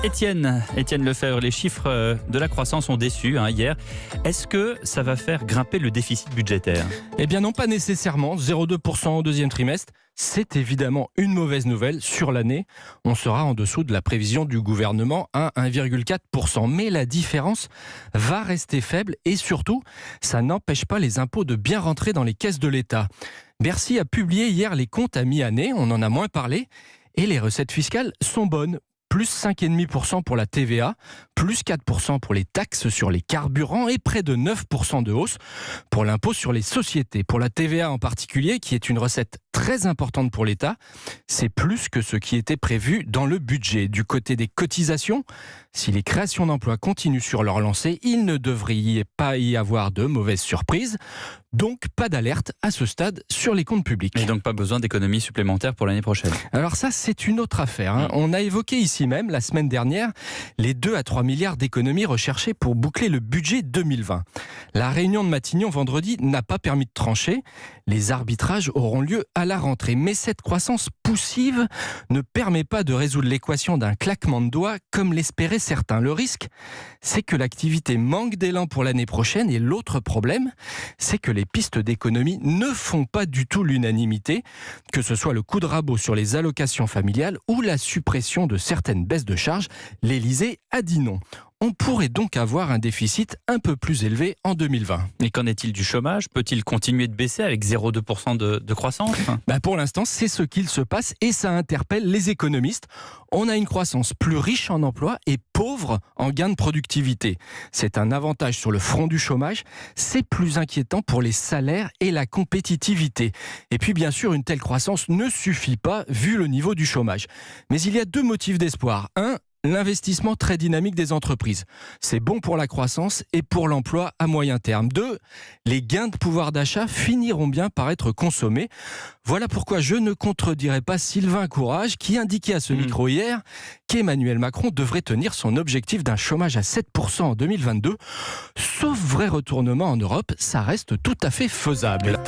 Étienne Lefebvre, les chiffres de la croissance ont déçu hier. Est-ce que ça va faire grimper le déficit budgétaire ? Eh bien non, pas nécessairement. 0,2% au deuxième trimestre, c'est évidemment une mauvaise nouvelle. Sur l'année, on sera en dessous de la prévision du gouvernement à 1,4%. Mais la différence va rester faible et surtout, ça n'empêche pas les impôts de bien rentrer dans les caisses de l'État. Bercy a publié hier les comptes à mi-année, on en a moins parlé, et les recettes fiscales sont bonnes. Plus 5,5% pour la TVA, plus 4% pour les taxes sur les carburants et près de 9% de hausse pour l'impôt sur les sociétés. Pour la TVA en particulier, qui est une recette très importante pour l'État, c'est plus que ce qui était prévu dans le budget. Du côté des cotisations, si les créations d'emplois continuent sur leur lancée, il ne devrait pas y avoir de mauvaises surprises. Donc pas d'alerte à ce stade sur les comptes publics. Et donc pas besoin d'économies supplémentaires pour l'année prochaine. Alors ça, c'est une autre affaire. On a évoqué ici même, la semaine dernière, les 2 à 3 milliards d'économies recherchées pour boucler le budget 2020. La réunion de Matignon vendredi n'a pas permis de trancher. Les arbitrages auront lieu à la rentrée. Mais cette croissance poussive ne permet pas de résoudre l'équation d'un claquement de doigts comme l'espéraient certains. Le risque, c'est que l'activité manque d'élan pour l'année prochaine. Et l'autre problème, c'est que les pistes d'économie ne font pas du tout l'unanimité, que ce soit le coup de rabot sur les allocations familiales ou la suppression de certaines baisses de charges. L'Élysée a dit non. On pourrait donc avoir un déficit un peu plus élevé en 2020. Et qu'en est-il du chômage ? Peut-il continuer de baisser avec 0,2% de croissance ? Pour l'instant, c'est ce qu'il se passe et ça interpelle les économistes. On a une croissance plus riche en emplois et pauvre en gains de productivité. C'est un avantage sur le front du chômage. C'est plus inquiétant pour les salaires et la compétitivité. Et puis bien sûr, une telle croissance ne suffit pas vu le niveau du chômage. Mais il y a 2 motifs d'espoir. L'investissement très dynamique des entreprises. C'est bon pour la croissance et pour l'emploi à moyen terme. 2, les gains de pouvoir d'achat finiront bien par être consommés. Voilà pourquoi je ne contredirai pas Sylvain Courage qui indiquait à ce micro hier qu'Emmanuel Macron devrait tenir son objectif d'un chômage à 7% en 2022. Sauf vrai retournement en Europe, ça reste tout à fait faisable.